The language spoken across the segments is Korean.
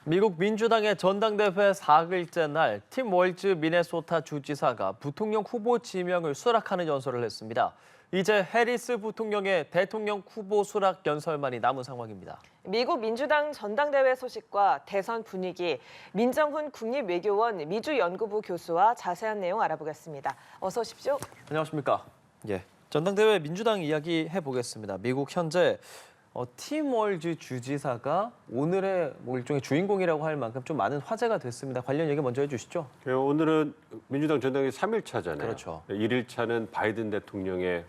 미국 민주당의 전당대회 4일째 날 팀 월즈 미네소타 주지사가 부통령 후보 지명을 수락하는 연설을 했습니다. 이제 해리스 부통령의 대통령 후보 수락 연설만이 남은 상황입니다. 미국 민주당 전당대회 소식과 대선 분위기, 민정훈 국립외교원 미주연구부 교수와 자세한 내용 알아보겠습니다. 어서 오십시오. 안녕하십니까? 전당대회 민주당 이야기 해보겠습니다. 미국 현재 팀 월즈 주지사가 오늘의 일종의 주인공이라고 할 만큼 좀 많은 화제가 됐습니다. 관련 얘기 먼저 해주시죠. 오늘은 민주당 전당대회 3일차잖아요. 그렇죠. 1일차는 바이든 대통령을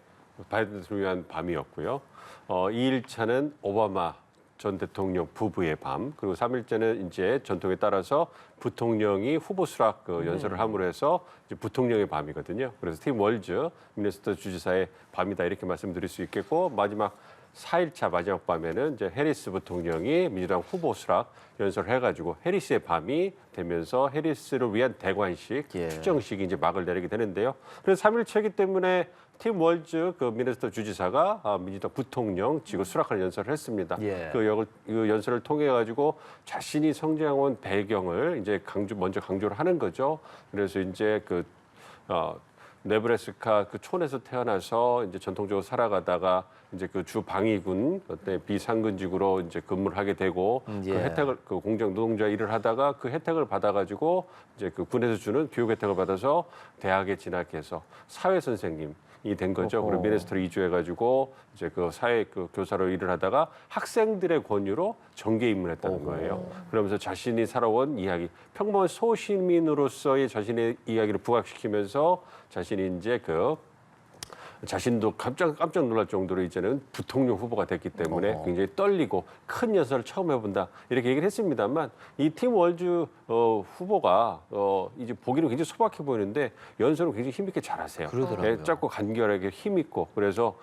위한 밤이었고요. 2일차는 오바마 전 대통령 부부의 밤, 그리고 3일째는 이제 전통에 따라서 부통령이 후보 수락 연설을 함으로 해서 이제 부통령의 밤이거든요. 그래서 팀 월즈 미네소타 주지사의 밤이다 이렇게 말씀드릴 수 있겠고, 마지막 4일차 마지막 밤에는 이제 해리스 부통령이 민주당 후보 수락 연설을 해가지고 해리스의 밤이 되면서 해리스를 위한 대관식, 추정식이 이제 막을 내리게 되는데요. 그래서 3일차이기 때문에 팀 월즈 미네소타 주지사가 민주당 부통령 직을 수락하는 연설을 했습니다. 그 연설을 통해 가지고 자신이 성장한 배경을 이제 먼저 강조를 하는 거죠. 그래서 이제 네브래스카 촌에서 태어나서 이제 전통적으로 살아가다가 이제 그 주 방위군 비상근직으로 이제 근무를 하게 되고 그 혜택을 공장 노동자 일을 하다가 그 혜택을 받아가지고 이제 그 군에서 주는 교육 혜택을 받아서 대학에 진학해서 사회 선생님. 이 된 거죠. 그리고 미네소타로 이주해가지고 이제 그 사회 교사로 일을 하다가 학생들의 권유로 정계에 입문했다는 거예요. 그러면서 자신이 살아온 이야기, 평범한 소시민으로서의 자신의 이야기를 부각시키면서 자신이 이제 자신도 깜짝 놀랄 정도로 이제는 부통령 후보가 됐기 때문에 굉장히 떨리고 큰 연설을 처음 해본다 이렇게 얘기를 했습니다만, 이 팀 월즈 후보가 이제 보기는 굉장히 소박해 보이는데 연설을 굉장히 힘있게 잘하세요. 그러더라고요. 짧고 간결하게 힘있고, 그래서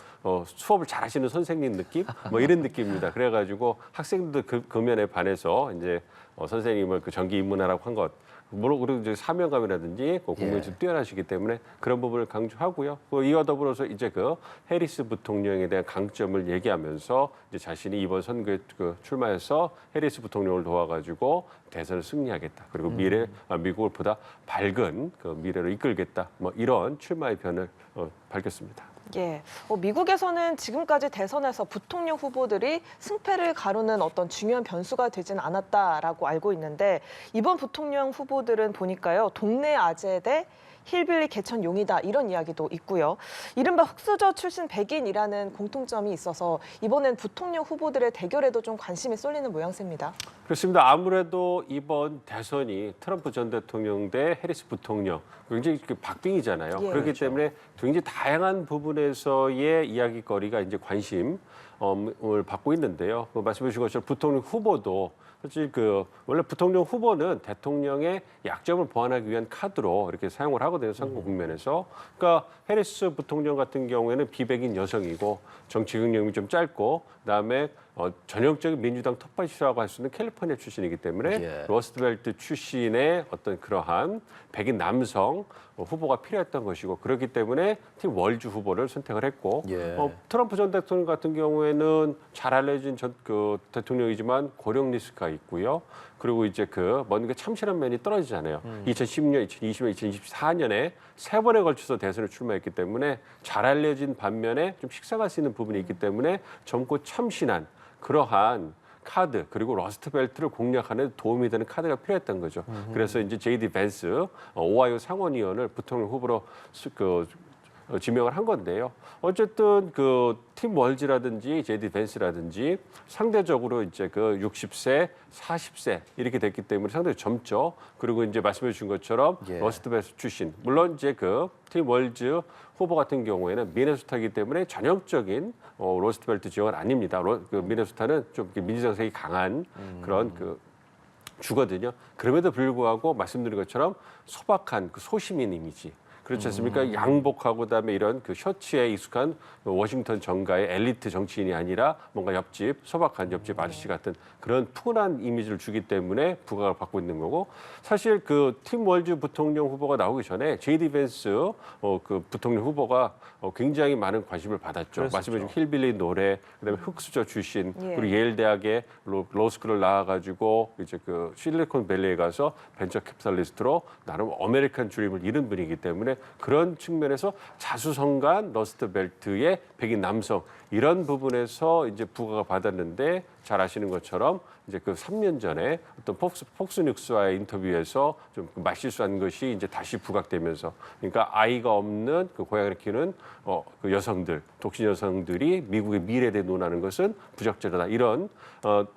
수업을 잘하시는 선생님 느낌 뭐 이런 느낌입니다. 그래가지고 학생들도 그 면에 반해서 이제 선생님을 정기 입문하라고 한 것. 물론 그리고 이제 사명감이라든지 공부에 뛰어나시기 때문에 그런 부분을 강조하고요. 이와 더불어서 이제 해리스 부통령에 대한 강점을 얘기하면서 이제 자신이 이번 선거에 출마해서 해리스 부통령을 도와가지고 대선을 승리하겠다. 그리고 미국을 보다 밝은 미래로 이끌겠다. 뭐 이런 출마의 변을 밝혔습니다. 미국에서는 지금까지 대선에서 부통령 후보들이 승패를 가르는 어떤 중요한 변수가 되진 않았다라고 알고 있는데, 이번 부통령 후보들은 보니까요, 동네 아재 대 힐빌리 개천용이다 이런 이야기도 있고요. 이른바 흑수저 출신 백인이라는 공통점이 있어서 이번엔 부통령 후보들의 대결에도 좀 관심이 쏠리는 모양새입니다. 그렇습니다. 아무래도 이번 대선이 트럼프 전 대통령 대 해리스 부통령 굉장히 박빙이잖아요. 그렇기 때문에 굉장히 다양한 부분에서의 이야기거리가 이제 관심을 받고 있는데요. 말씀해 주신 것처럼 부통령 후보도 사실 원래 부통령 후보는 대통령의 약점을 보완하기 위한 카드로 이렇게 사용을 하거든요. 선거 국면에서. 그러니까 해리스 부통령 같은 경우에는 비백인 여성이고 정치 경력이 좀 짧고, 그다음에 전형적인 민주당 텃밭이라고 할 수 있는 캘리포니아 출신이기 때문에 러스트벨트 출신의 어떤 그러한 백인 남성 후보가 필요했던 것이고, 그렇기 때문에 팀 월즈 후보를 선택을 했고, 트럼프 전 대통령 같은 경우에는 잘 알려진 대통령이지만 고령 리스크가 있고요. 그리고 이제 뭔가 참신한 면이 떨어지잖아요. 2010년, 2020년, 2024년에 3번에 걸쳐서 대선에 출마했기 때문에 잘 알려진 반면에 좀 식상할 수 있는 부분이 있기 때문에 젊고 참신한 그러한 카드, 그리고 러스트벨트를 공략하는 도움이 되는 카드가 필요했던 거죠. 그래서 이제 제이디 벤스 오하이오 상원의원을 부통령 후보로 지명을 한 건데요. 어쨌든 팀 월즈라든지 제이디 벤스라든지 상대적으로 이제 60세, 40세 이렇게 됐기 때문에 상당히 젊죠. 그리고 이제 말씀해 주신 것처럼 러스트벨트 출신, 물론 이제 팀 월즈 후보 같은 경우에는 미네소타이기 때문에 전형적인 러스트벨트 지역은 아닙니다. 미네소타는 좀 민주정색이 강한 그런 주거든요. 그럼에도 불구하고 말씀드린 것처럼 소박한 소시민 이미지, 그렇지 않습니까? 양복하고 그다음에 이런 그 셔츠에 익숙한 워싱턴 정가의 엘리트 정치인이 아니라 뭔가 옆집, 소박한 옆집 아저씨 같은 그런 푸근한 이미지를 주기 때문에 부각을 받고 있는 거고 사실 그 팀 월즈 부통령 후보가 나오기 전에 제이디 벤스 그 부통령 후보가 굉장히 많은 관심을 받았죠. 그랬었죠. 말씀해 주신 힐빌리 노래, 그다음에 흑수저 출신, 예. 그리고 예일 대학의 로스쿨을 나와가지고 이제 그 실리콘밸리에 가서 벤처 캐피탈리스트로 나름 아메리칸 드림을 이룬 분이기 때문에 그런 측면에서 자수성가한 러스트 벨트의 백인 남성 이런 부분에서 이제 부각을 받았는데 잘 아시는 것처럼 이제 그 3년 전에 어떤 폭스뉴스와의 인터뷰에서 좀 말실수한 것이 이제 다시 부각되면서 그러니까 아이가 없는 그 고양이를 키우는 그 여성들, 독신 여성들이 미국의 미래에 대해 논하는 것은 부적절하다 이런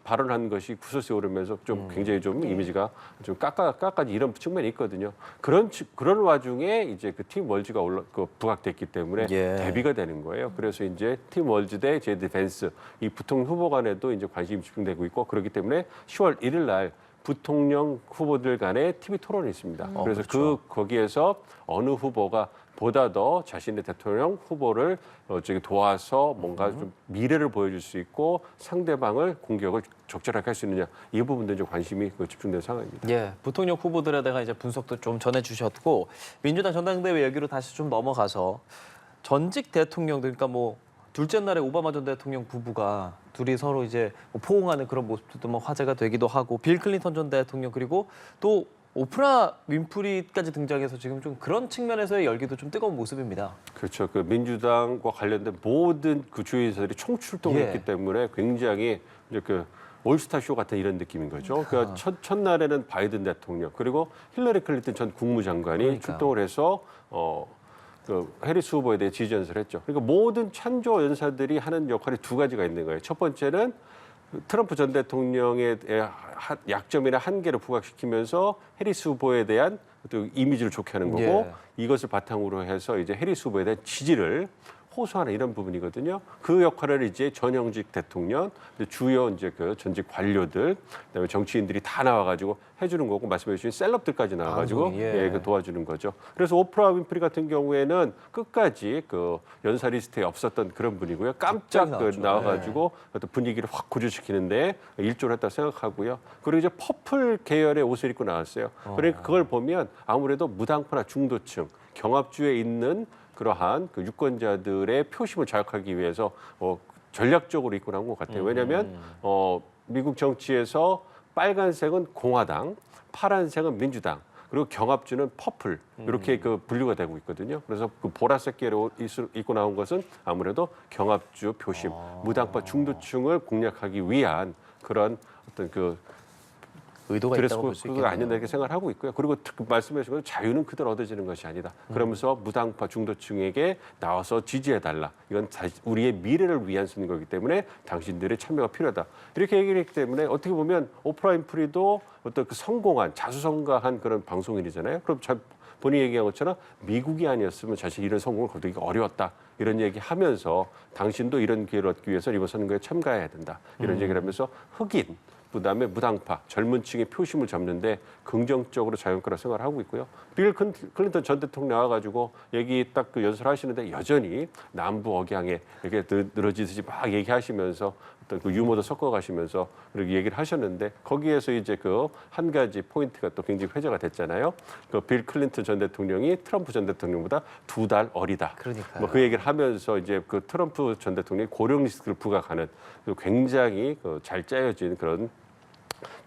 발언한 것이 구설수에 오르면서 좀 굉장히 좀 이미지가 좀 깎아지 이런 측면이 있거든요. 그런 와중에 이제 그 팀 월즈가 부각됐기 때문에 예. 대비가 되는 거예요. 그래서 이제 팀 월즈 대 제이디 벤스 이 부통령 후보 간에도 이제 관심이 집중되고 있고 그렇기 때문에 10월 1일 날 부통령 후보들 간의 TV 토론이 있습니다. 그래서 그렇죠. 거기에서 어느 후보가 보다 더 자신의 대통령 후보를 도와서 뭔가 좀 미래를 보여줄 수 있고 상대방을 공격을 적절하게 할 수 있느냐 이 부분도 이제 관심이 집중된 상황입니다. 예, 부통령 후보들에 대한 이제 분석도 좀 전해주셨고 민주당 전당대회 얘기로 다시 좀 넘어가서 전직 대통령들, 그러니까 뭐 둘째 날에 오바마 전 대통령 부부가 둘이 서로 이제 뭐 포옹하는 그런 모습도 뭐 화제가 되기도 하고 빌 클린턴 전 대통령 그리고 또 오프라 윈프리까지 등장해서 지금 좀 그런 측면에서의 열기도 좀 뜨거운 모습입니다. 그렇죠. 그 민주당과 관련된 모든 그 주요 인사들이 총출동했기 예. 때문에 굉장히 이제 그 올스타 쇼 같은 이런 느낌인 거죠. 그러니까 첫날에는 바이든 대통령 그리고 힐러리 클린턴 전 국무장관이 그러니까요. 출동을 해서 그 해리스 후보에 대해 지지 연설을 했죠. 그러니까 모든 찬조 연사들이 하는 역할이 두 가지가 있는 거예요. 첫 번째는 트럼프 전 대통령의 약점이나 한계를 부각시키면서 해리스 후보에 대한 또 이미지를 좋게 하는 거고 예. 이것을 바탕으로 해서 이제 해리스 후보에 대한 지지를 호소하는 이런 부분이거든요. 그 역할을 이제 전형직 대통령, 주요 이제 그 전직 관료들, 그다음에 정치인들이 다 나와가지고 해주는 거고 말씀해 주신 셀럽들까지 나와가지고 방송이, 예. 그 도와주는 거죠. 그래서 오프라 윈프리 같은 경우에는 끝까지 그 연사 리스트에 없었던 그런 분이고요. 깜짝 갑자기 나왔죠. 나와가지고 어떤 분위기를 확 고조시키는데 일조를 했다고 생각하고요. 그리고 이제 퍼플 계열의 옷을 입고 나왔어요. 그러니까 그걸 보면 아무래도 무당파나 중도층, 경합주에 있는 그러한 그 유권자들의 표심을 자극하기 위해서 전략적으로 입고 나온 것 같아요. 왜냐하면 미국 정치에서 빨간색은 공화당, 파란색은 민주당, 그리고 경합주는 퍼플 이렇게 그 분류가 되고 있거든요. 그래서 그 보라색 계열 옷을 입고 나온 것은 아무래도 경합주 표심, 무당파 중도층을 공략하기 위한 그런 어떤 그 의도가 드레스 있다고 볼 수 코드가 있겠네요. 아니었나 이렇게 생각을 하고 있고요. 그리고 말씀해 주신 건 자유는 그대로 얻어지는 것이 아니다. 그러면서 무당파 중도층에게 나와서 지지해달라. 이건 우리의 미래를 위한 선거이기 때문에 당신들의 참여가 필요하다. 이렇게 얘기를 했기 때문에 어떻게 보면 오프라 윈프리도 어떤 그 성공한 자수성가한 그런 방송인이잖아요. 그럼 본인이 얘기한 것처럼 미국이 아니었으면 사실 이런 성공을 거두기가 어려웠다. 이런 얘기하면서 당신도 이런 기회를 얻기 위해서 이번 선거에 참가해야 된다. 이런 얘기를 하면서 흑인, 그다음에 무당파, 젊은 층의 표심을 잡는데 긍정적으로 작용할 거라 생각을 하고 있고요. 빌 클린턴 전 대통령 나와가지고 얘기 딱 그 연설하시는데 여전히 남부 억양에 이렇게 늘어지듯이 막 얘기하시면서 어떤 그 유머도 섞어가시면서 그렇게 얘기를 하셨는데 거기에서 이제 그 한 가지 포인트가 또 굉장히 회자가 됐잖아요. 그 빌 클린턴 전 대통령이 트럼프 전 대통령보다 2달 어리다. 그러니까요. 뭐 그 얘기를 하면서 이제 그 트럼프 전 대통령이 고령 리스크를 부각하는 굉장히 잘 짜여진 그런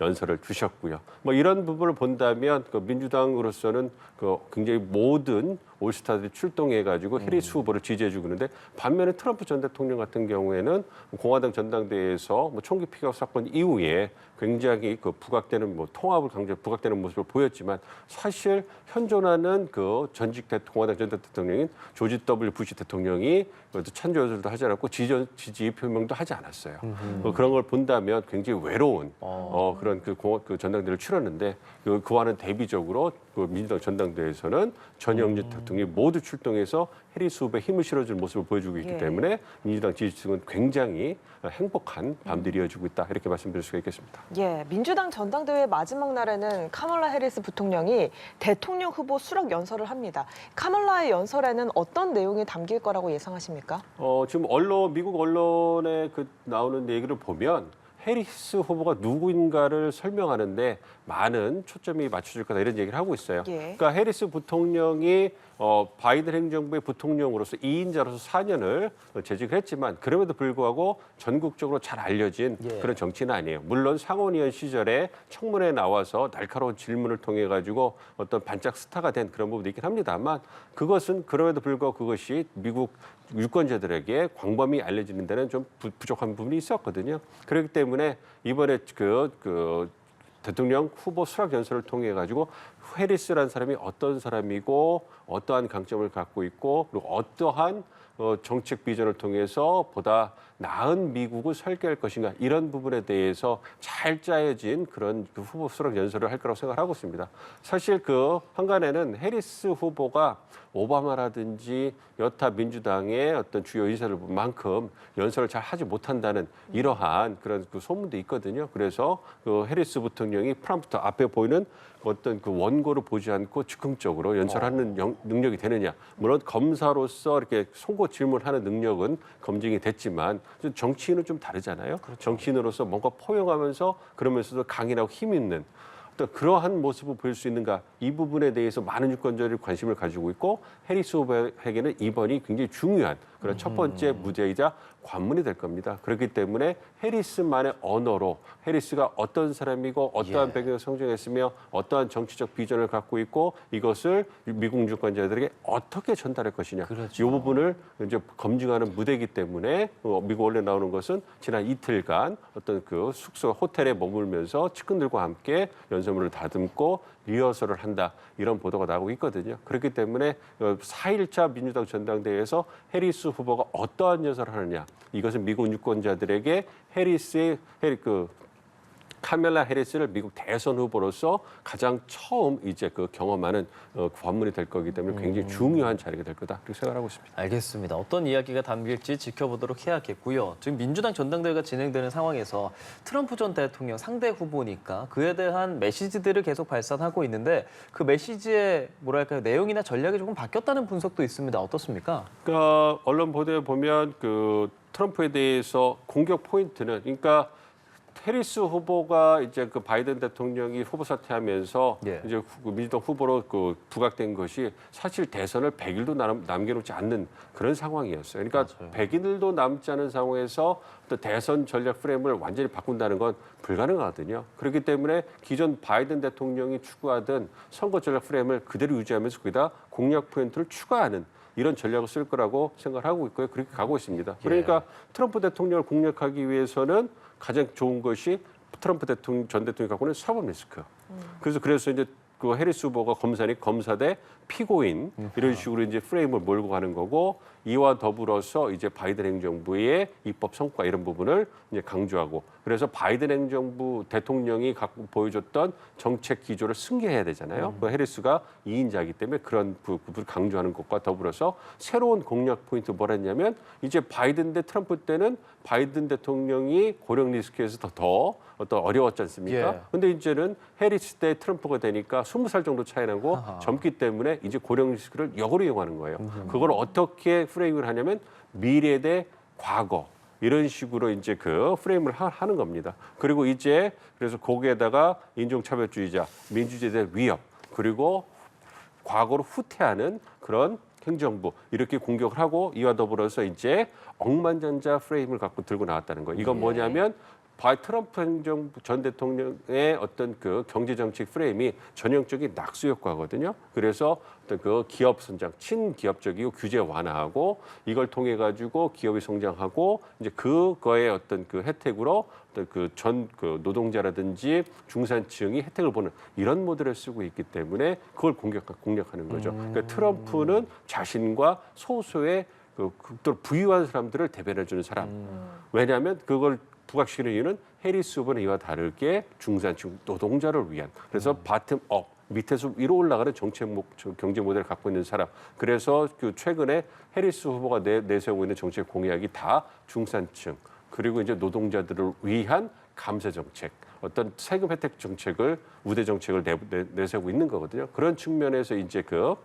연설을 주셨고요. 뭐 이런 부분을 본다면 그 민주당으로서는 그 굉장히 모든 올스타들이 출동해가지고 해리스 후보를 지지해주고 있는데 반면에 트럼프 전 대통령 같은 경우에는 공화당 전당대회에서 뭐 총기 피격 사건 이후에 굉장히 그 부각되는 뭐 통합을 부각되는 모습을 보였지만 사실 현존하는 그 전직 공화당 전 대통령인 조지 W 부시 대통령이 찬조 연설도 하지 않았고 지지 표명도 하지 않았어요. 그런 걸 본다면 굉장히 외로운 그런 그런 그 전당대회를 치렀는데 그와는 대비적으로 그 민주당 전당대회에서는 전영진 대통령이 모두 출동해서 해리스 후보에 힘을 실어줄 모습을 보여주고 있기 예. 때문에 민주당 지지층은 굉장히 행복한 밤들이 이어지고 있다 이렇게 말씀드릴 수가 있겠습니다. 예, 민주당 전당대회 마지막 날에는 카멀라 해리스 부통령이 대통령 후보 수락 연설을 합니다. 카멀라의 연설에는 어떤 내용이 담길 거라고 예상하십니까? 지금 미국 언론에 나오는 얘기를 보면 해리스 후보가 누구인가를 설명하는데 많은 초점이 맞춰질 거다 이런 얘기를 하고 있어요. 예. 그러니까 해리스 부통령이 바이든 행정부의 부통령으로서 2인자로서 4년을 재직을 했지만 그럼에도 불구하고 전국적으로 잘 알려진 예. 그런 정치는 아니에요. 물론 상원의원 시절에 청문회에 나와서 날카로운 질문을 통해 가지고 어떤 반짝 스타가 된 그런 부분도 있긴 합니다만 그것은 그럼에도 불구하고 그것이 미국 유권자들에게 광범위 알려지는 데는 좀 부족한 부분이 있었거든요. 그렇기 때문에 이번에 그 대통령 후보 수락 연설을 통해 가지고 해리스라는 사람이 어떤 사람이고 어떠한 강점을 갖고 있고 그리고 어떠한 정책 비전을 통해서 보다 나은 미국을 설계할 것인가 이런 부분에 대해서 잘 짜여진 그런 그 후보 수락 연설을 할 거라고 생각하고 있습니다. 사실 그 한간에는 해리스 후보가 오바마라든지 여타 민주당의 어떤 주요 인사들만큼 연설을 잘 하지 못한다는 이러한 그런 그 소문도 있거든요. 그래서 그 해리스 부통령이 프롬프트 앞에 보이는 어떤 그 원고를 보지 않고 즉흥적으로 연설하는 능력이 되느냐. 물론 검사로서 이렇게 송고 질문하는 능력은 검증이 됐지만 정치인은 좀 다르잖아요. 그렇죠. 정치인으로서 뭔가 포용하면서 그러면서도 강인하고 힘 있는 어떤 그러한 모습을 보일 수 있는가 이 부분에 대해서 많은 유권자들이 관심을 가지고 있고 해리스 후보에게는 이번이 굉장히 중요한 그런 첫 번째 무대이자 관문이 될 겁니다. 그렇기 때문에 해리스만의 언어로 해리스가 어떤 사람이고 어떠한 예. 배경을 성장했으며 어떠한 정치적 비전을 갖고 있고 이것을 미국 유권자들에게 어떻게 전달할 것이냐. 그렇죠. 이 부분을 이제 검증하는 무대이기 때문에 미국 언론에 나오는 것은 지난 이틀간 어떤 그 숙소 호텔에 머물면서 측근들과 함께 연설문을 다듬고 리허설을 한다 이런 보도가 나오고 있거든요. 그렇기 때문에 4일차 민주당 전당대회에서 해리스 후보가 어떠한 연설을 하느냐 이것은 미국 유권자들에게 카멜라 해리스를 미국 대선 후보로서 가장 처음 이제 그 경험하는 관문이 될 거기 때문에 굉장히 중요한 자리가 될 거다 그렇게 생각하고 있습니다. 알겠습니다. 어떤 이야기가 담길지 지켜보도록 해야겠고요. 지금 민주당 전당대회가 진행되는 상황에서 트럼프 전 대통령 상대 후보니까 그에 대한 메시지들을 계속 발산하고 있는데 그 메시지의 뭐랄까요 내용이나 전략이 조금 바뀌었다는 분석도 있습니다. 어떻습니까? 그러니까 언론 보도에 보면 그 트럼프에 대해서 공격 포인트는 그러니까 해리스 후보가 이제 그 바이든 대통령이 후보 사퇴하면서 예. 이제 민주당 후보로 그 부각된 것이 사실 대선을 100일도 남겨놓지 않는 그런 상황이었어요. 그러니까 맞아요. 100일도 남지 않은 상황에서 또 대선 전략 프레임을 완전히 바꾼다는 건 불가능하거든요. 그렇기 때문에 기존 바이든 대통령이 추구하던 선거 전략 프레임을 그대로 유지하면서 거기다 공약 포인트를 추가하는 이런 전략을 쓸 거라고 생각을 하고 있고요. 그렇게 가고 있습니다. 그러니까 트럼프 대통령을 공략하기 위해서는 가장 좋은 것이 트럼프 전 대통령이 갖고 있는 사법 리스크. 그래서 이제 그 해리스 후보가 검사 대 피고인 이런 식으로 이제 프레임을 몰고 가는 거고 이와 더불어서 이제 바이든 행정부의 입법 성과 이런 부분을 이제 강조하고 그래서 바이든 행정부 대통령이 갖고 보여줬던 정책 기조를 승계해야 되잖아요. 그 해리스가 2인자이기 때문에 그런 부분을 강조하는 것과 더불어서 새로운 공략 포인트 뭐라 했냐면 이제 바이든 대 트럼프 때는 바이든 대통령이 고령 리스크에서 더 어떤 어려웠지 않습니까? 예. 근데 이제는 해리스 대 트럼프가 되니까 20살 정도 차이 나고 젊기 때문에 이제 고령 리스크를 역으로 이용하는 거예요. 그걸 어떻게 프레임을 하냐면 미래 대 과거 이런 식으로 이제 그 프레임을 하는 겁니다. 그리고 이제 그래서 거기에다가 인종차별주의자, 민주주의에 대한 위협 그리고 과거로 후퇴하는 그런 행정부 이렇게 공격을 하고 이와 더불어서 이제 억만장자 프레임을 갖고 들고 나왔다는 거예요. 이건 뭐냐면 트럼프 행정부 전 대통령의 어떤 그 경제 정책 프레임이 전형적인 낙수 효과거든요. 그래서 어떤 그 기업 성장, 친기업적이고 규제 완화하고 이걸 통해 가지고 기업이 성장하고 이제 그거의 어떤 그 혜택으로 어떤 그 노동자라든지 중산층이 혜택을 보는 이런 모델을 쓰고 있기 때문에 그걸 공략하는 거죠. 그러니까 트럼프는 자신과 소수의 그 극도로 부유한 사람들을 대변해주는 사람. 왜냐하면 그걸 부각시키는 이유는 해리스 후보는 이와 다르게 중산층 노동자를 위한 그래서 바텀업 밑에서 위로 올라가는 경제 모델을 갖고 있는 사람. 그래서 그 최근에 해리스 후보가 내세우고 있는 정책 공약이 다 중산층 그리고 이제 노동자들을 위한 감세 정책, 어떤 세금 혜택 정책을 우대 정책을 내세우고 있는 거거든요. 그런 측면에서 이제 그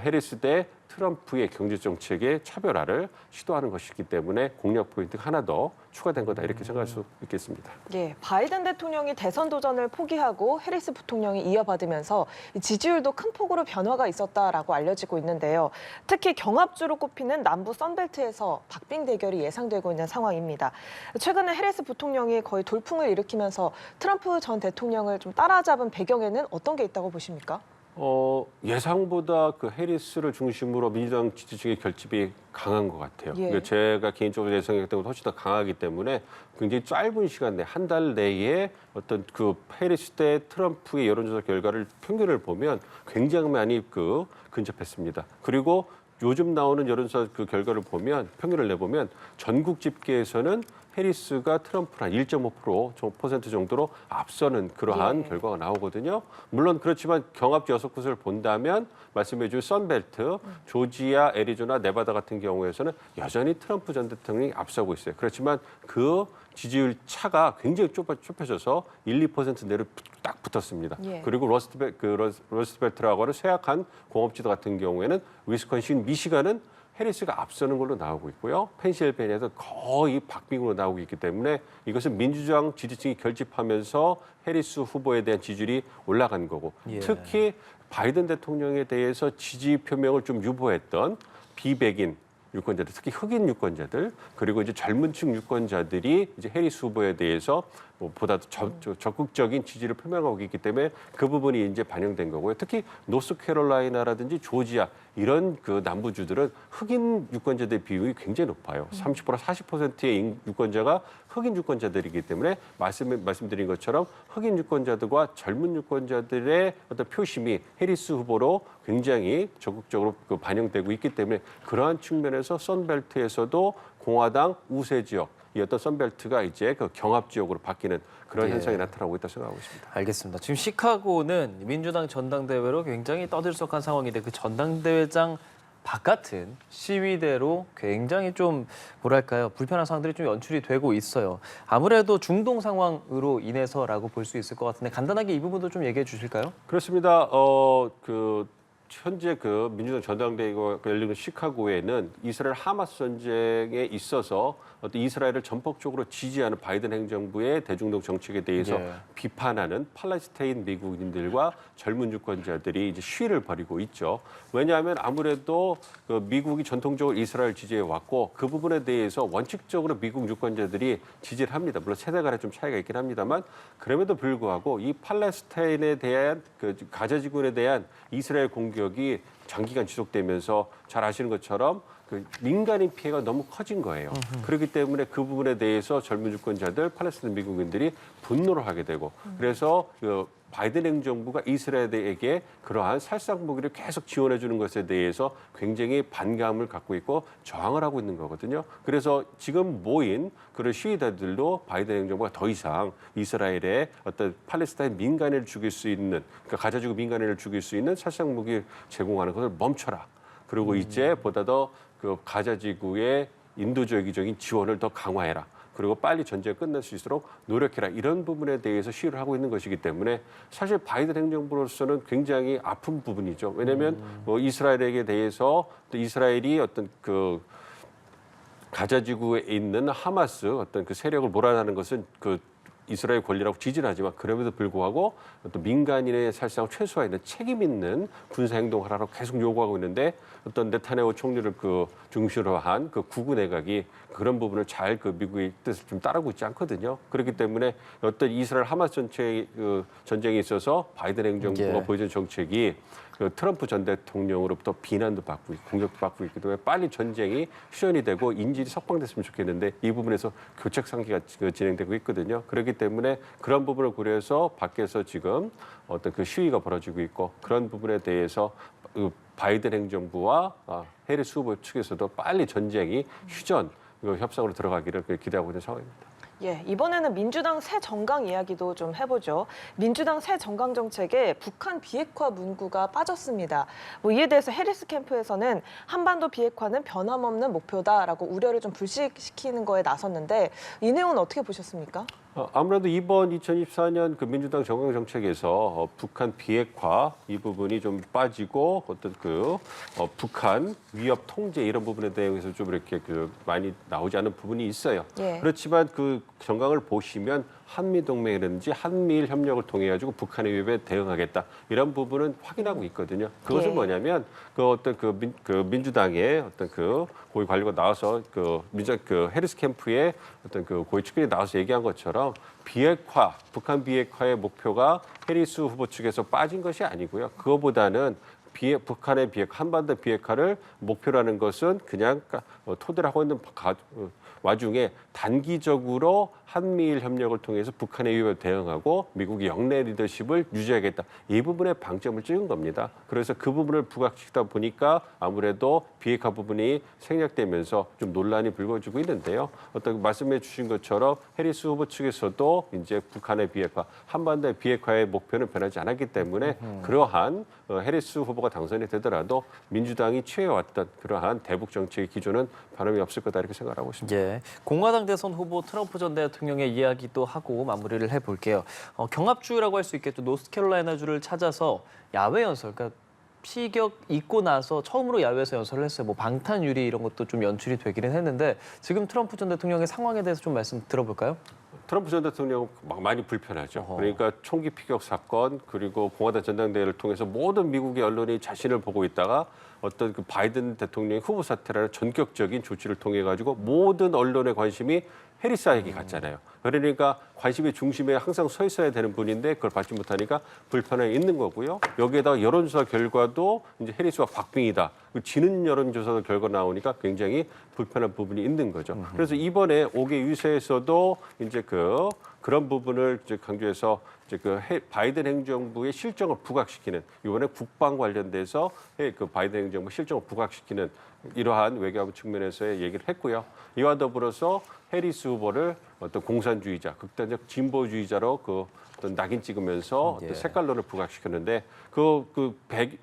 해리스 대 트럼프의 경제 정책의 차별화를 시도하는 것이기 때문에 공략 포인트가 하나 더 추가된 거다 이렇게 생각할 수 있겠습니다. 예, 바이든 대통령이 대선 도전을 포기하고 해리스 부통령이 이어받으면서 지지율도 큰 폭으로 변화가 있었다라고 알려지고 있는데요. 특히 경합주로 꼽히는 남부 선벨트에서 박빙 대결이 예상되고 있는 상황입니다. 최근에 해리스 부통령이 거의 돌풍을 일으키면서 트럼프 전 대통령을 좀 따라잡은 배경에는 어떤 게 있다고 보십니까? 예상보다 그 해리스를 중심으로 민주당 지지층의 결집이 강한 것 같아요. 예. 그러니까 제가 개인적으로 예상했던 것보다 훨씬 더 강하기 때문에 굉장히 짧은 시간 내, 한 달 내에 어떤 그 해리스 대 트럼프의 여론조사 결과를 평균을 보면 굉장히 많이 근접했습니다. 그리고 요즘 나오는 여론조사 그 결과를 보면 평균을 내보면 전국 집계에서는 해리스가 트럼프를 한 1.5% 정도로 앞서는 그러한 결과가 나오거든요. 물론 그렇지만 경합 6곳을 본다면 말씀해 준 선벨트, 조지아, 애리조나, 네바다 같은 경우에서는 여전히 트럼프 전 대통령이 앞서고 있어요. 그렇지만 그 지지율 차가 굉장히 좁혀져서 1, 2% 내로 딱 붙었습니다. 예. 그리고 러스트벨트라고 하는 쇠약한 공업지도 같은 경우에는 위스콘신, 미시간은 해리스가 앞서는 걸로 나오고 있고요. 펜실베니아도 거의 박빙으로 나오고 있기 때문에 이것은 민주당 지지층이 결집하면서 해리스 후보에 대한 지지율이 올라간 거고 예. 특히 바이든 대통령에 대해서 지지 표명을 좀 유보했던 비백인 유권자들, 특히 흑인 유권자들 그리고 이제 젊은층 유권자들이 이제 해리스 후보에 대해서 보다 적극적인 지지를 표명하고 있기 때문에 그 부분이 이제 반영된 거고요. 특히 노스캐롤라이나라든지 조지아 이런 그 남부주들은 흑인 유권자들의 비율이 굉장히 높아요. 30% 40%의 유권자가 흑인 유권자들이기 때문에 말씀드린 것처럼 흑인 유권자들과 젊은 유권자들의 어떤 표심이 해리스 후보로 굉장히 적극적으로 반영되고 있기 때문에 그러한 측면에서 선벨트에서도 공화당 우세 지역 이 어떤 선벨트가 이제 그 경합 지역으로 바뀌는 그런 현상이 나타나고 있다고 생각하고 있습니다. 알겠습니다. 지금 시카고는 민주당 전당대회로 굉장히 떠들썩한 상황인데 그 전당대회장 바깥은 시위대로 굉장히 좀 뭐랄까요 불편한 상황들이 좀 연출이 되고 있어요. 아무래도 중동 상황으로 인해서라고 볼 수 있을 것 같은데 간단하게 이 부분도 좀 얘기해 주실까요? 그렇습니다. 현재 그 민주당 전당대회가 열리는 시카고에는 이스라엘 하마스 전쟁에 있어서 어떤 이스라엘을 전폭적으로 지지하는 바이든 행정부의 대중동 정책에 대해서 비판하는 팔레스타인 미국인들과 젊은 유권자들이 이제 시위를 벌이고 있죠. 왜냐하면 아무래도 그 미국이 전통적으로 이스라엘 지지해 왔고 그 부분에 대해서 원칙적으로 미국 유권자들이 지지를 합니다. 물론 세대 간에 좀 차이가 있긴 합니다만 그럼에도 불구하고 이 팔레스타인에 대한 그 가자 지구에 대한 이스라엘 공격이 장기간 지속되면서 잘 아시는 것처럼 그 민간인 피해가 너무 커진 거예요. 그렇기 때문에 그 부분에 대해서 젊은 유권자들, 팔레스타인 미국인들이 분노를 하게 되고 그래서 그 바이든 행정부가 이스라엘에게 그러한 살상 무기를 계속 지원해 주는 것에 대해서 굉장히 반감을 갖고 있고 저항을 하고 있는 거거든요. 그래서 지금 모인 그런 시위대들도 바이든 행정부가 더 이상 이스라엘의 어떤 팔레스타인 민간인을 죽일 수 있는 그러니까 가자지구 민간인을 죽일 수 있는 살상 무기 제공하는 것을 멈춰라. 그리고 이제 보다 더 그 가자지구의 인도주의적인 지원을 더 강화해라. 그리고 빨리 전쟁이 끝날 수 있도록 노력해라. 이런 부분에 대해서 시위를 하고 있는 것이기 때문에 사실 바이든 행정부로서는 굉장히 아픈 부분이죠. 왜냐하면 이스라엘에게 대해서 또 이스라엘이 어떤 그 가자지구에 있는 하마스 어떤 그 세력을 몰아내는 것은 그 이스라엘 권리라고 지지를 하지만 그럼에도 불구하고 어떤 민간인의 살상을 최소화하는 책임 있는 군사 행동을 하라고 계속 요구하고 있는데 어떤 네타냐후 총리를 그 중심으로 한 그 구구 내각이 그런 부분을 잘 그 미국의 뜻을 좀 따르고 있지 않거든요. 그렇기 때문에 어떤 이스라엘 하마스 전쟁에 있어서 바이든 행정부가 보여준 정책이 그 트럼프 전 대통령으로부터 비난도 받고 있고 공격도 받고 있기 때문에 빨리 전쟁이 휴전이 되고 인질이 석방됐으면 좋겠는데 이 부분에서 교착 상기가 진행되고 있거든요. 그렇기 때문에 그런 부분을 고려해서 밖에서 지금 어떤 그 시위가 벌어지고 있고 그런 부분에 대해서 그 바이든 행정부와 해리스 후보 측에서도 빨리 전쟁이 휴전 협상으로 들어가기를 기대하고 있는 상황입니다. 예, 이번에는 민주당 새 정강 이야기도 좀 해보죠. 민주당 새 정강 정책에 북한 비핵화 문구가 빠졌습니다. 이에 대해서 해리스 캠프에서는 한반도 비핵화는 변함없는 목표다라고 우려를 좀 불식시키는 거에 나섰는데 이 내용은 어떻게 보셨습니까? 아무래도 이번 2024년 그 민주당 정강 정책에서 북한 비핵화 이 부분이 좀 빠지고 어떤 북한 위협 통제 이런 부분에 대해서 좀 이렇게 많이 나오지 않은 부분이 있어요. 예. 그렇지만 그 정강을 보시면 한미 동맹이라든지 한미일 협력을 통해 가지고 북한의 위협에 대응하겠다 이런 부분은 확인하고 있거든요. 그것은 예. 뭐냐면 민주당의 어떤 고위 관료가 나와서 해리스 캠프의 어떤 고위 측근이 나와서 얘기한 것처럼 북한 비핵화의 목표가 해리스 후보 측에서 빠진 것이 아니고요. 그거보다는 북한의 한반도 비핵화를 목표로 하는 것은 그냥 토대를 하고 있는 와중에 단기적으로 한미일 협력을 통해서 북한의 위협에 대응하고 미국의 영내 리더십을 유지하겠다. 이 부분에 방점을 찍은 겁니다. 그래서 그 부분을 부각시키다 보니까 아무래도 비핵화 부분이 생략되면서 좀 논란이 불거지고 있는데요. 어떤 말씀해 주신 것처럼 해리스 후보 측에서도 이제 북한의 비핵화, 한반도의 비핵화의 목표는 변하지 않았기 때문에 그러한 해리스 후보가 당선이 되더라도 민주당이 취해왔던 그러한 대북 정책의 기조는 변함이 없을 거다 이렇게 생각하고 있습니다. 예, 공화당 대선 후보 트럼프 전 대통령의 이야기도 하고 마무리를 해볼게요. 경합주라고 할 수 있겠죠. 노스캐롤라이나주를 찾아서 야외 연설, 그러니까 피격 있고 나서 처음으로 야외에서 연설을 했어요. 뭐 방탄유리 이런 것도 좀 연출이 되기는 했는데 지금 트럼프 전 대통령의 상황에 대해서 좀 말씀 들어볼까요? 트럼프 전 대통령 많이 불편하죠. 그러니까 총기 피격 사건 그리고 공화당 전당대회를 통해서 모든 미국의 언론이 자신을 보고 있다가 어떤 바이든 대통령의 후보 사퇴라는 전격적인 조치를 통해 가지고 모든 언론의 관심이 해리스에게 갔잖아요. 그러니까 관심의 중심에 항상 서 있어야 되는 분인데 그걸 받지 못하니까 불편함이 있는 거고요. 여기에다가 여론조사 결과도 이제 해리스와 박빙이다. 지는 여론조사 결과 나오니까 굉장히 불편한 부분이 있는 거죠. 그래서 이번에 5개 유세에서도 이제 그런 부분을 이제 강조해서 이제 바이든 행정부의 실정을 부각시키는 이번에 국방 관련돼서 바이든 행정부 실정을 부각시키는 이러한 외교부 측면에서의 얘기를 했고요. 이와 더불어서 해리스 후보를 어떤 공산주의자, 극단적 진보주의자로 어떤 낙인 찍으면서 어떤 색깔론을 부각시켰는데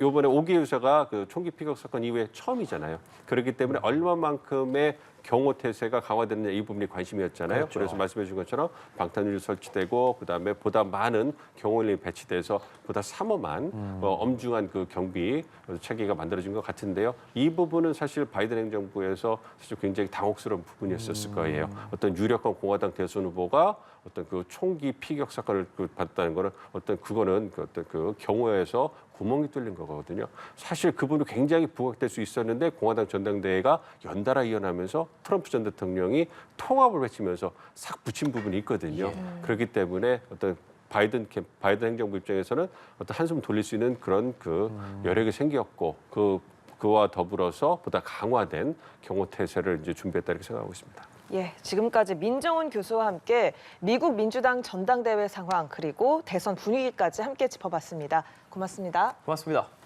이번에 5개 유세가 총기 피격 사건 이후에 처음이잖아요. 그렇기 때문에 얼마만큼의 경호 태세가 강화되느냐 이 부분이 관심이었잖아요. 그렇죠. 그래서 말씀해 주신 것처럼 방탄유리 설치되고 그다음에 보다 많은 경호인이 배치돼서 보다 삼엄한 엄중한 경비 체계가 만들어진 것 같은데요. 이 부분은 사실 바이든 행정부에서 사실 굉장히 당혹스러운 부분이었을 거예요. 어떤 유력한 공화당 대선 후보가 어떤 총기 피격 사건을 받았다는 거는 그거는 어떤 경호에서 구멍이 뚫린 거거든요. 사실 그분이 굉장히 부각될 수 있었는데 공화당 전당대회가 연달아 이어나면서 트럼프 전 대통령이 통합을 외치면서 싹 붙인 부분이 있거든요. 그렇기 때문에 어떤 바이든 행정부 입장에서는 어떤 한숨 돌릴 수 있는 그런 여력이 생겼고 그와 더불어서 보다 강화된 경호 태세를 이제 준비했다 이렇게 생각하고 있습니다. 예, 지금까지 민정훈 교수와 함께 미국 민주당 전당대회 상황 그리고 대선 분위기까지 함께 짚어봤습니다. 고맙습니다. 고맙습니다.